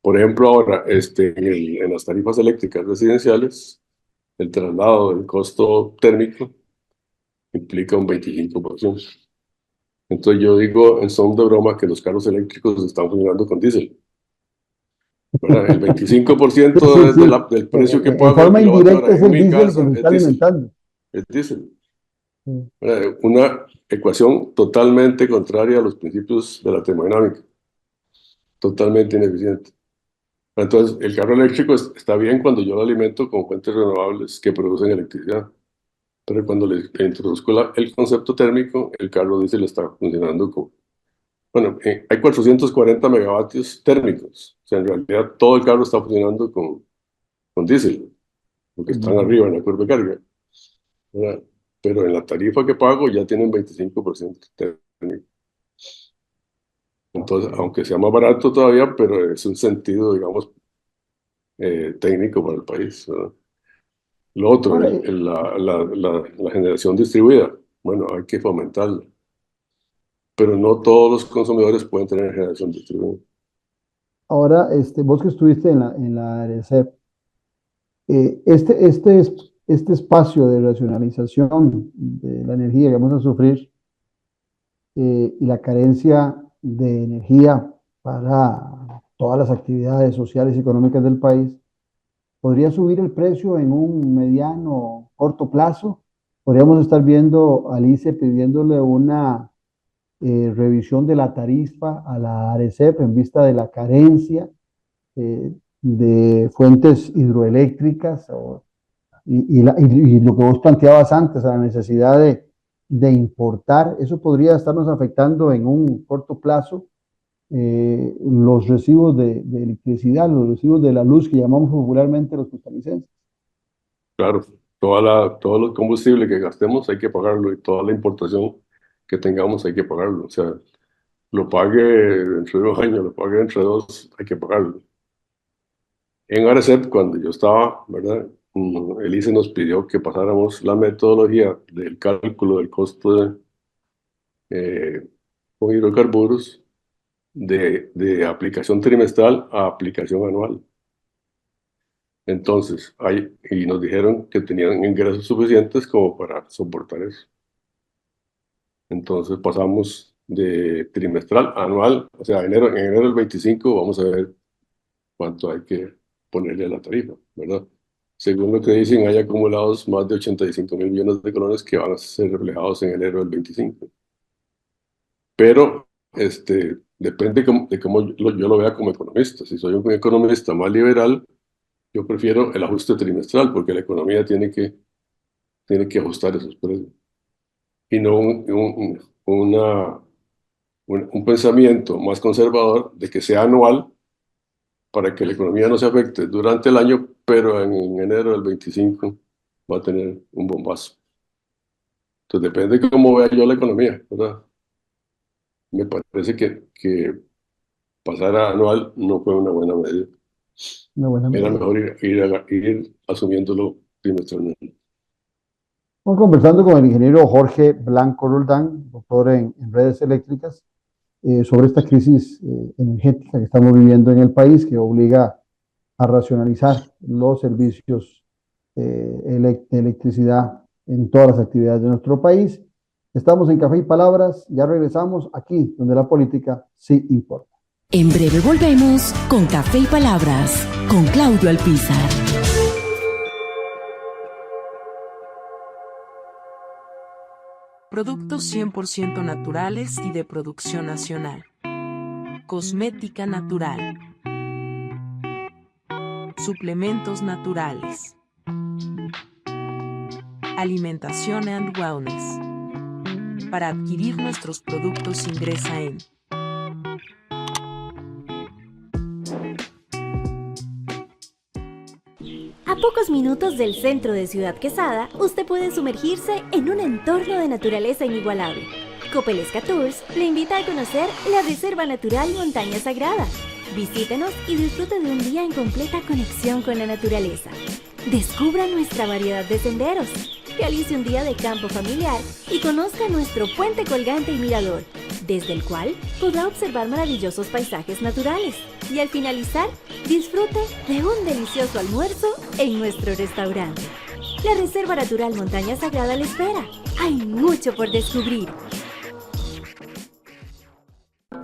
Speaker 6: por ejemplo, ahora en las tarifas eléctricas residenciales, el traslado del costo térmico implica un 25%. Entonces yo digo en son de broma que los carros eléctricos están funcionando con diésel, ¿verdad? El 25%
Speaker 2: Sí, sí.
Speaker 6: del precio que
Speaker 2: En
Speaker 6: pago al
Speaker 2: forma
Speaker 6: kilovatio
Speaker 2: indirecta
Speaker 6: hora
Speaker 2: es
Speaker 6: en
Speaker 2: el
Speaker 6: mi
Speaker 2: diésel que
Speaker 6: casa
Speaker 2: nos está alimentando.
Speaker 6: es diésel.
Speaker 2: Sí.
Speaker 6: Una ecuación totalmente contraria a los principios de la termodinámica, totalmente ineficiente. Entonces, el carro eléctrico está bien cuando yo lo alimento con fuentes renovables que producen electricidad, pero cuando le introduzco el concepto térmico, el carro diésel está funcionando con... Bueno, hay 440 megavatios térmicos, o sea, en realidad todo el carro está funcionando con diésel, porque están
Speaker 2: Ujú.
Speaker 6: arriba en la curva de carga, ¿verdad? Pero en la tarifa que pago ya tienen 25% térmico. Entonces,
Speaker 2: Ok.
Speaker 6: aunque sea más barato todavía, pero es un sentido, digamos, técnico para el país, ¿verdad? Lo otro,
Speaker 2: Ahora,
Speaker 6: la generación distribuida, bueno, hay que fomentarla, pero no todos los consumidores pueden tener generación distribuida.
Speaker 2: vos que estuviste en la ARECEP, este espacio de racionalización de la energía que vamos a sufrir y la carencia de energía para todas las actividades sociales y económicas del país, ¿podría subir el precio en un mediano, corto plazo? Podríamos estar viendo al ICE pidiéndole una revisión de la tarifa a la ARECEP en vista de la carencia de fuentes hidroeléctricas y lo que vos planteabas antes, a la necesidad de importar. Eso podría estarnos afectando en un corto plazo los recibos de electricidad, los recibos de la luz que llamamos popularmente los costarricenses.
Speaker 6: Claro, todo el combustible que gastemos hay que pagarlo y toda la importación que tengamos hay que pagarlo. O sea, lo pague dentro de 2 años, lo pague dentro de 2, hay que pagarlo. En ARECEP, cuando yo estaba, ¿verdad? El ICE nos pidió que pasáramos la metodología del cálculo del costo con hidrocarburos de aplicación trimestral a aplicación anual. Entonces, y nos dijeron que tenían ingresos suficientes como para soportar eso. Entonces pasamos de trimestral a anual, o sea, en enero del 25 vamos a ver cuánto hay que ponerle a la tarifa, ¿verdad? Según lo que dicen, hay acumulados más de 85 mil millones de colones que van a ser reflejados en enero del 25. Pero depende de cómo yo lo vea como economista. Si soy un economista más liberal, yo prefiero el ajuste trimestral, porque la economía tiene que ajustar esos precios. Y no un pensamiento más conservador de que sea anual para que la economía no se afecte durante el año, pero en enero del 25 va a tener un bombazo. Entonces depende de cómo vea yo la economía, ¿verdad? Me parece que pasar a anual no fue una buena medida.
Speaker 2: Una buena
Speaker 6: Era
Speaker 2: medida.
Speaker 6: mejor ir asumiéndolo trimestralmente.
Speaker 2: Estamos conversando con el ingeniero Jorge Blanco Roldán, doctor en redes eléctricas, sobre esta crisis energética que estamos viviendo en el país, que obliga a racionalizar los servicios de electricidad en todas las actividades de nuestro país. Estamos en Café y Palabras, ya regresamos aquí, donde la política sí importa.
Speaker 1: En breve volvemos con Café y Palabras, con Claudio Alpizar.
Speaker 3: Productos 100% naturales y de producción nacional. Cosmética natural. Suplementos naturales. Alimentación and Wellness. Para adquirir nuestros productos ingresa en
Speaker 4: A pocos minutos del centro de Ciudad Quesada, usted puede sumergirse en un entorno de naturaleza inigualable. Copelesca Tours le invita a conocer la Reserva Natural Montaña Sagrada. Visítenos y disfrute de un día en completa conexión con la naturaleza. Descubra nuestra variedad de senderos. Realice un día de campo familiar y conozca nuestro puente colgante y mirador, desde el cual podrá observar maravillosos paisajes naturales. Y al finalizar, disfrute de un delicioso almuerzo en nuestro restaurante. La Reserva Natural Montaña Sagrada le espera. Hay mucho por descubrir.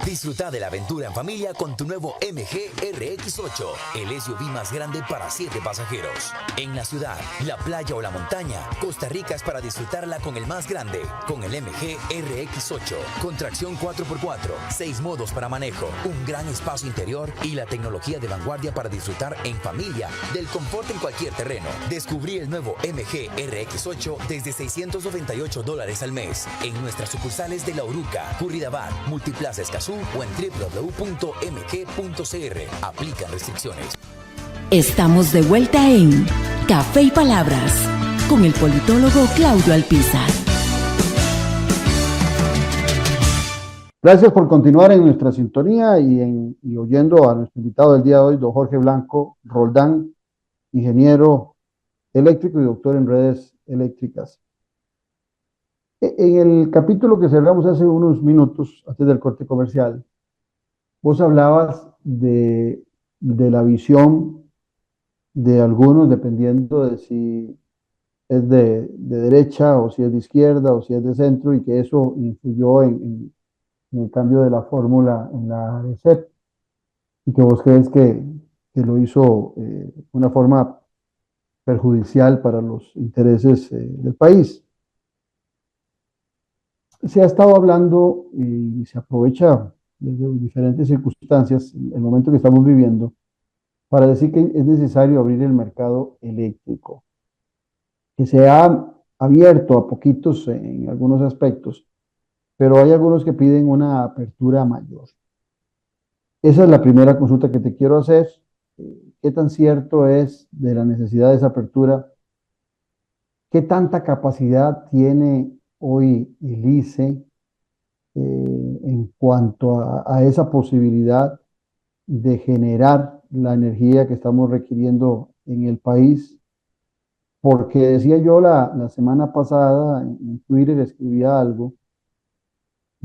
Speaker 5: Disfruta de la aventura en familia con tu nuevo MG RX8, el SUV más grande para 7 pasajeros. En la ciudad, la playa o la montaña, Costa Rica es para disfrutarla con el más grande, con el MG RX8, con tracción 4x4, 6 modos para manejo, un gran espacio interior y la tecnología de vanguardia para disfrutar en familia del confort en cualquier terreno. Descubrí el nuevo MG RX8 desde $698 al mes en nuestras sucursales de La Uruca, Curridabat, Multiplaza Escazú o en www.mg.cr. Aplican restricciones.
Speaker 1: Estamos de vuelta en Café y Palabras con el politólogo Claudio Alpizar.
Speaker 2: Gracias por continuar en nuestra sintonía y oyendo a nuestro invitado del día de hoy, don Jorge Blanco Roldán, ingeniero eléctrico y doctor en redes eléctricas. En el capítulo que cerramos hace unos minutos, antes del corte comercial, vos hablabas de la visión de algunos, dependiendo de si es de derecha o si es de izquierda o si es de centro, y que eso influyó en el cambio de la fórmula en la ARECEP, y que vos crees que lo hizo de una forma perjudicial para los intereses del país. Se ha estado hablando y se aprovecha desde diferentes circunstancias el momento que estamos viviendo para decir que es necesario abrir el mercado eléctrico, que se ha abierto a poquitos en algunos aspectos, pero hay algunos que piden una apertura mayor. Esa es la primera consulta que te quiero hacer. ¿Qué tan cierto es de la necesidad de esa apertura? ¿Qué tanta capacidad tiene hoy el ICE en cuanto a esa posibilidad de generar la energía que estamos requiriendo en el país? Porque decía yo la semana pasada en Twitter, escribía algo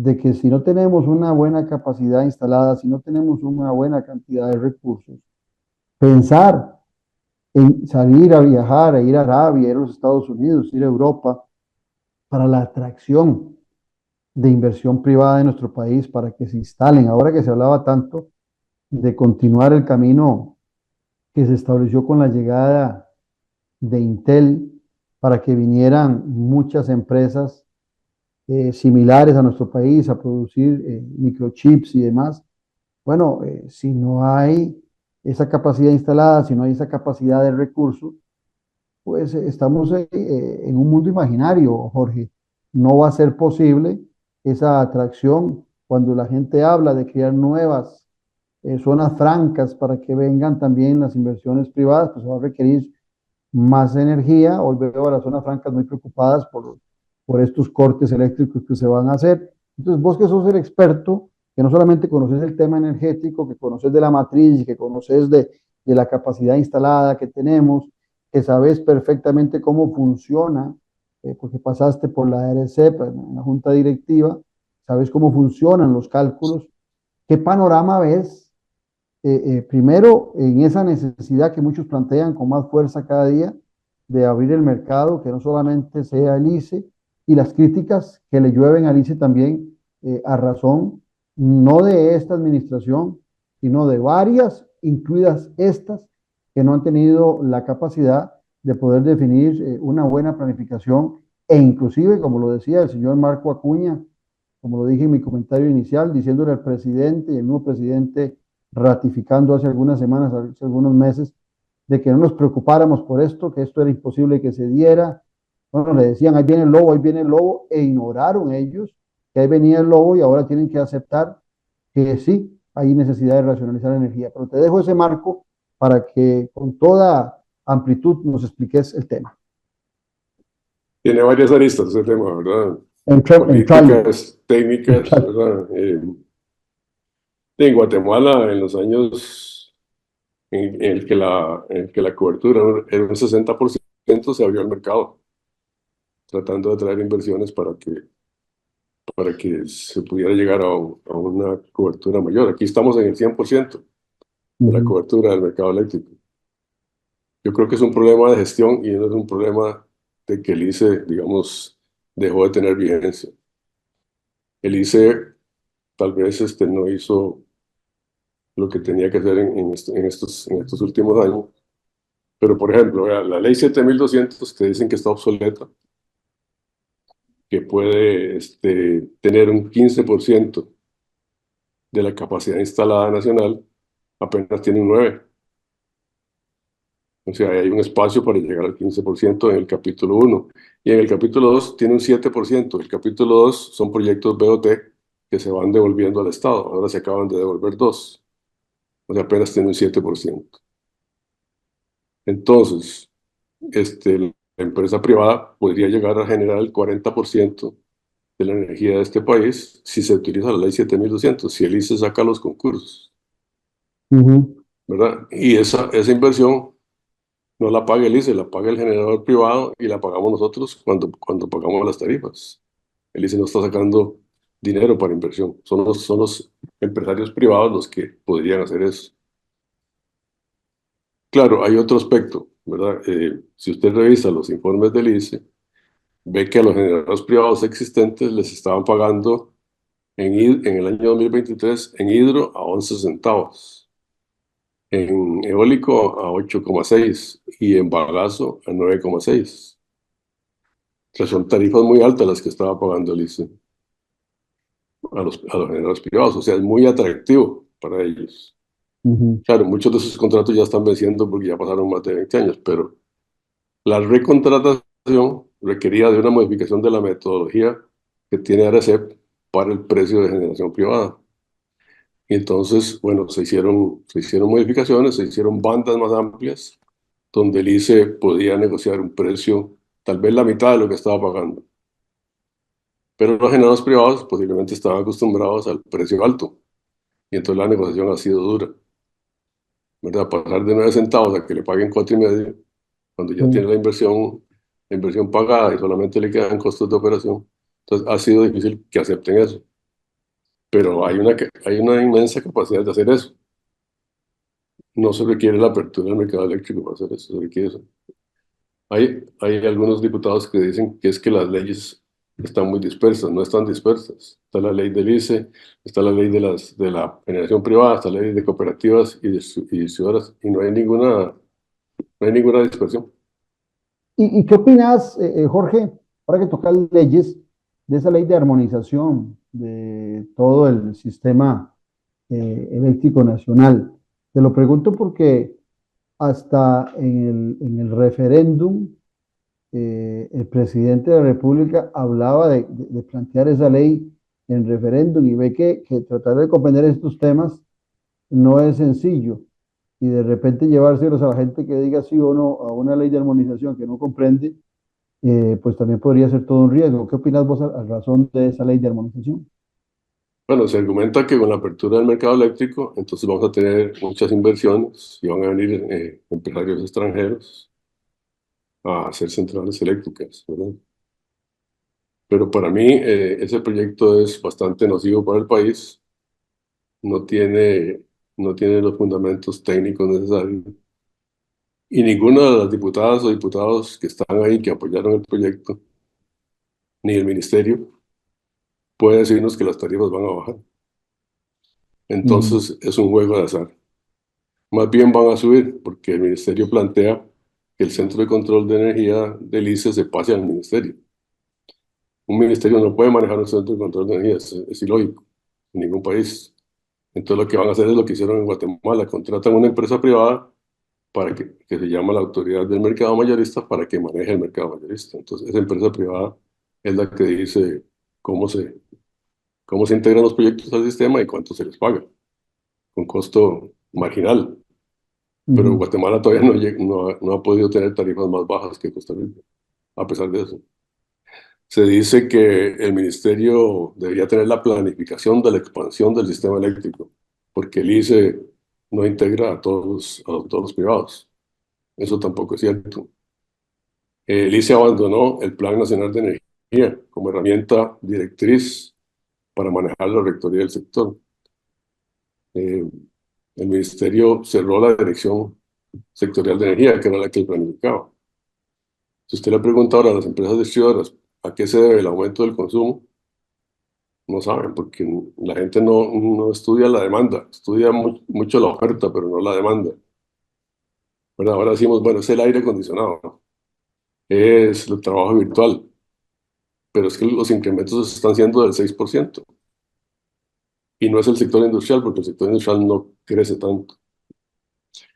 Speaker 2: de que si no tenemos una buena capacidad instalada, si no tenemos una buena cantidad de recursos, pensar en salir a viajar, a ir a Arabia, ir a los Estados Unidos, ir a Europa, para la atracción de inversión privada en nuestro país, para que se instalen. Ahora que se hablaba tanto de continuar el camino que se estableció con la llegada de Intel, para que vinieran muchas empresas similares a nuestro país a producir microchips y demás. Bueno, si no hay esa capacidad instalada, si no hay esa capacidad de recursos, pues estamos en un mundo imaginario, Jorge. No va a ser posible esa atracción cuando la gente habla de crear nuevas zonas francas para que vengan también las inversiones privadas, pues se va a requerir más energía. Hoy veo a las zonas francas muy preocupadas por estos cortes eléctricos que se van a hacer. Entonces, vos que sos el experto, que no solamente conoces el tema energético, que conoces de la matriz, que conoces de la capacidad instalada que tenemos, que sabes perfectamente cómo funciona, porque pasaste por la RCEP, en la junta directiva, sabes cómo funcionan los cálculos. ¿Qué panorama ves primero en esa necesidad que muchos plantean con más fuerza cada día de abrir el mercado, que no solamente sea el ICE, y las críticas que le llueven al ICE también a razón, no de esta administración, sino de varias, incluidas estas, que no han tenido la capacidad de poder definir una buena planificación e inclusive, como lo decía el señor Marco Acuña, como lo dije en mi comentario inicial, diciéndole al presidente y el nuevo presidente ratificando hace algunas semanas, hace algunos meses, de que no nos preocupáramos por esto, que esto era imposible que se diera. Bueno, le decían, ahí viene el lobo, e ignoraron ellos que ahí venía el lobo y ahora tienen que aceptar que sí, hay necesidad de racionalizar la energía. Pero te dejo ese marco para que con toda amplitud nos expliques el tema.
Speaker 6: Tiene varias aristas ese tema, ¿verdad?
Speaker 2: Entrale.
Speaker 6: Políticas, técnicas, ¿verdad? En Guatemala, en los años en el que la cobertura era un 60%, se abrió al mercado, tratando de atraer inversiones para que se pudiera llegar a una cobertura mayor. Aquí estamos en el 100% de la cobertura del mercado eléctrico. Yo creo que es un problema de gestión y no es un problema de que el ICE, digamos, dejó de tener vigencia. El ICE tal vez no hizo lo que tenía que hacer en estos últimos años. Pero, por ejemplo, la ley 7200, que dicen que está obsoleta, que puede tener un 15% de la capacidad instalada nacional, apenas tiene un 9%. O sea, hay un espacio para llegar al 15% en el capítulo 1. Y en el capítulo 2 tiene un 7%. El capítulo 2 son proyectos BOT que se van devolviendo al Estado. Ahora se acaban de devolver 2. O sea, apenas tiene un 7%. Entonces, la empresa privada podría llegar a generar el 40% de la energía de este país si se utiliza la ley 7200, si el ICE saca los concursos, ¿verdad? Y esa inversión no la paga el ICE, la paga el generador privado y la pagamos nosotros cuando pagamos las tarifas. El ICE no está sacando dinero para inversión, son los empresarios privados los que podrían hacer eso. Claro, hay otro aspecto, ¿verdad? Si usted revisa los informes del ICE, ve que a los generadores privados existentes les estaban pagando en el año 2023 en hidro a 11 centavos, en eólico a 8,6 y en bagazo a 9,6. O sea, son tarifas muy altas las que estaba pagando el ICE a los generadores privados. O sea, es muy atractivo para ellos. Claro, muchos de esos contratos ya están venciendo porque ya pasaron más de 20 años, pero la recontratación requería de una modificación de la metodología que tiene ARECEP para el precio de generación privada. Y entonces, bueno, se hicieron modificaciones, se hicieron bandas más amplias, donde el ICE podía negociar un precio tal vez la mitad de lo que estaba pagando. Pero los generadores privados posiblemente estaban acostumbrados al precio alto, y entonces la negociación ha sido dura, ¿verdad? Pasar de 9 centavos a que le paguen 4,5, cuando ya tiene la inversión pagada y solamente le quedan costos de operación. Entonces ha sido difícil que acepten eso. pero hay una inmensa capacidad de hacer eso. No se requiere la apertura del mercado eléctrico para hacer eso, se requiere eso. Hay algunos diputados que dicen que es que las leyes están muy dispersas, no están dispersas. Está la ley del ICE, está la ley de la generación privada, está la ley de cooperativas y distribuidoras, y no hay ninguna dispersión.
Speaker 2: ¿Y qué opinas, Jorge, ahora que toca leyes, de esa ley de armonización de todo el sistema eléctrico nacional? Te lo pregunto porque hasta en el referéndum, el presidente de la República hablaba de plantear esa ley en referéndum y ve que tratar de comprender estos temas no es sencillo. Y de repente llevárselos a la gente que diga sí o no a una ley de armonización que no comprende, pues también podría ser todo un riesgo. ¿Qué opinas vos a razón de esa ley de armonización?
Speaker 6: Bueno, se argumenta que con la apertura del mercado eléctrico, entonces vamos a tener muchas inversiones y van a venir empresarios extranjeros a hacer centrales eléctricas, ¿verdad? Pero para mí ese proyecto es bastante nocivo para el país, no tiene, no tiene los fundamentos técnicos necesarios y ninguna de las diputadas o diputados que están ahí, que apoyaron el proyecto, ni el ministerio, puede decirnos que las tarifas van a bajar.
Speaker 2: Ujú,
Speaker 6: Entonces es un juego de azar. Más bien van a subir, porque el ministerio plantea que el centro de control de energía del ICE se pase al ministerio. Un ministerio no puede manejar un centro de control de energía, es ilógico, en ningún país. Entonces lo que van a hacer es lo que hicieron en Guatemala, contratan una empresa privada que se llama la Autoridad del Mercado Mayorista para que maneje el mercado mayorista. Entonces esa empresa privada es la que dice cómo se, cómo se integran los proyectos al sistema y cuánto se les paga, con costo marginal. Pero
Speaker 2: ujú.
Speaker 6: Guatemala todavía no ha podido tener tarifas más bajas que Costa Rica, a pesar de eso. Se dice que el ministerio debería tener la planificación de la expansión del sistema eléctrico, porque el ICE no integra a todos los privados. Eso tampoco es cierto. El ICE abandonó el Plan Nacional de Energía como herramienta directriz para manejar la rectoría del sector. Eh, el ministerio cerró la Dirección Sectorial de Energía, que era la que planificaba. Si usted le pregunta ahora a las empresas distribuidoras a qué se debe el aumento del consumo, no saben, porque la gente no estudia la demanda, estudia mucho la oferta, pero no la demanda. Bueno, ahora decimos, bueno, es el aire acondicionado, ¿no? Es el trabajo virtual, pero es que los incrementos están siendo del 6%. Y no es el sector industrial, porque el sector industrial no crece tanto.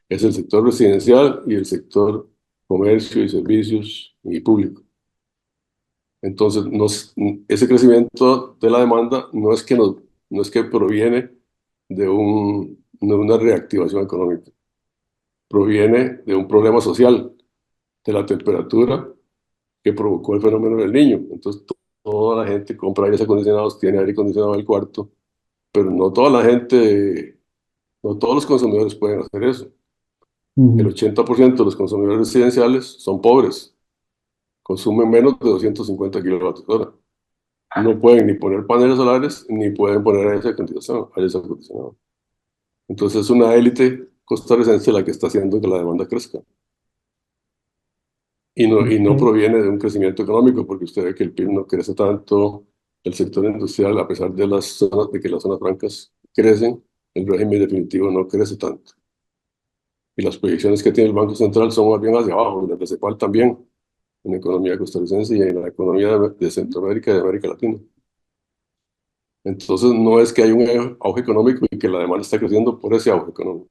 Speaker 6: Es el sector residencial y el sector comercio y servicios y público. Entonces, ese crecimiento de la demanda no es que proviene de una reactivación económica, proviene de un problema social, de la temperatura que provocó el fenómeno del Niño. Entonces, toda la gente compra aires acondicionados, tiene aire acondicionado en el cuarto, pero no toda la gente, no todos los consumidores pueden hacer eso. El
Speaker 2: Ujú.
Speaker 6: 80% de los consumidores residenciales son pobres, consumen menos de 250 kilovatios hora. No pueden ni poner paneles solares ni pueden poner aire acondicionado. Entonces es una élite costarricense la que está haciendo que la demanda crezca. Y no
Speaker 2: Ok.
Speaker 6: proviene de un crecimiento económico, porque usted ve que el PIB no crece tanto, el sector industrial, a pesar de de que las zonas francas crecen, el régimen definitivo no crece tanto. Y las proyecciones que tiene el Banco Central son más bien hacia abajo, y las de CEPAL también, en la economía costarricense y en la economía de Centroamérica y de América Latina. Entonces no es que haya un auge económico y que la demanda está creciendo por ese auge económico.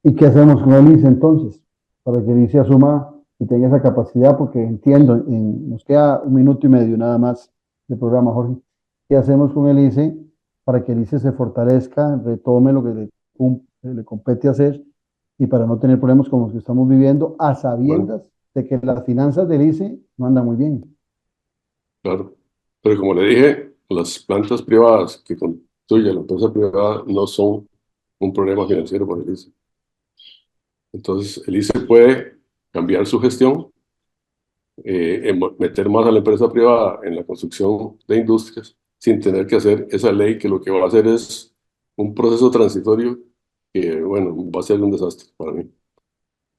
Speaker 2: ¿Y qué hacemos con el ICE entonces? Para que el ICE asuma y tenga esa capacidad, porque entiendo, nos queda un minuto y medio nada más de programa, Jorge. ¿Qué hacemos con el ICE para que el ICE se fortalezca, retome lo que le compete hacer y para no tener problemas como los que estamos viviendo, a
Speaker 6: Bueno,
Speaker 2: sabiendas de que las finanzas del ICE no andan muy bien?
Speaker 6: claro. Pero como le dije, las plantas privadas que construye la empresa privada no son un problema financiero para el ICE. Entonces el ICE puede cambiar su gestión, meter más a la empresa privada en la construcción de industrias, sin tener que hacer esa ley que lo que va a hacer es un proceso transitorio que, bueno, va a ser un desastre para mí.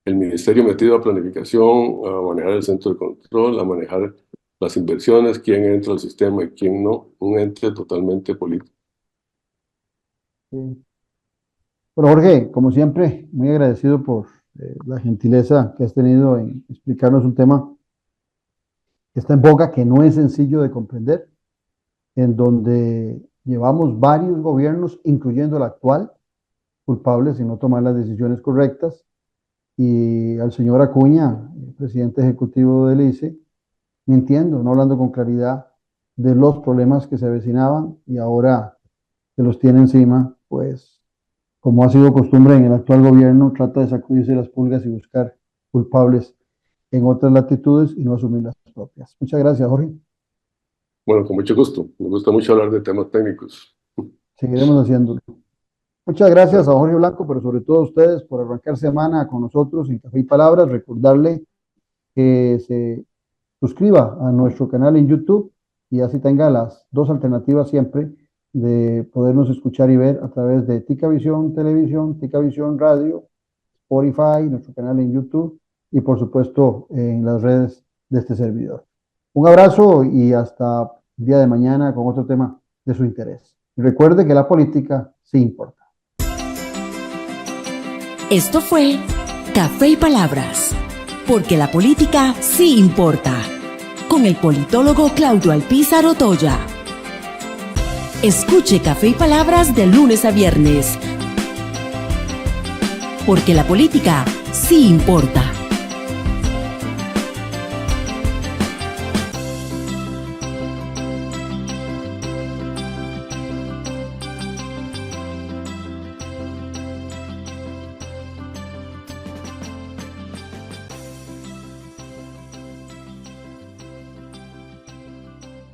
Speaker 6: El ministerio metido a planificación, a manejar el centro de control, a manejar las inversiones, quién entra al sistema y quién no, un ente totalmente político.
Speaker 2: Sí. Bueno, Jorge, como siempre, muy agradecido por la gentileza que has tenido en explicarnos un tema que está en boga, que no es sencillo de comprender, en donde llevamos varios gobiernos, incluyendo el actual, culpables en no tomar las decisiones correctas, y al señor Acuña, el presidente ejecutivo del ICE, mintiendo, no hablando con claridad de los problemas que se avecinaban y ahora que los tiene encima, pues, como ha sido costumbre en el actual gobierno, trata de sacudirse las pulgas y buscar culpables en otras latitudes y no asumir las propias. Muchas gracias, Jorge.
Speaker 6: Bueno, con mucho gusto. Me gusta mucho hablar de temas técnicos.
Speaker 2: Seguiremos haciéndolo. Muchas gracias a Jorge Blanco, pero sobre todo a ustedes por arrancar semana con nosotros en Café y Palabras. Recordarle que se suscriba a nuestro canal en YouTube y así tenga las dos alternativas siempre de podernos escuchar y ver a través de Ticavisión Televisión, Ticavisión Radio, Spotify, nuestro canal en YouTube y por supuesto en las redes de este servidor. Un abrazo y hasta el día de mañana con otro tema de su interés. Y recuerde que la política sí importa.
Speaker 1: Esto fue Café y Palabras, porque la política sí importa, con el politólogo Claudio Alpizar Otoya. Escuche Café y Palabras de lunes a viernes, porque la política sí importa.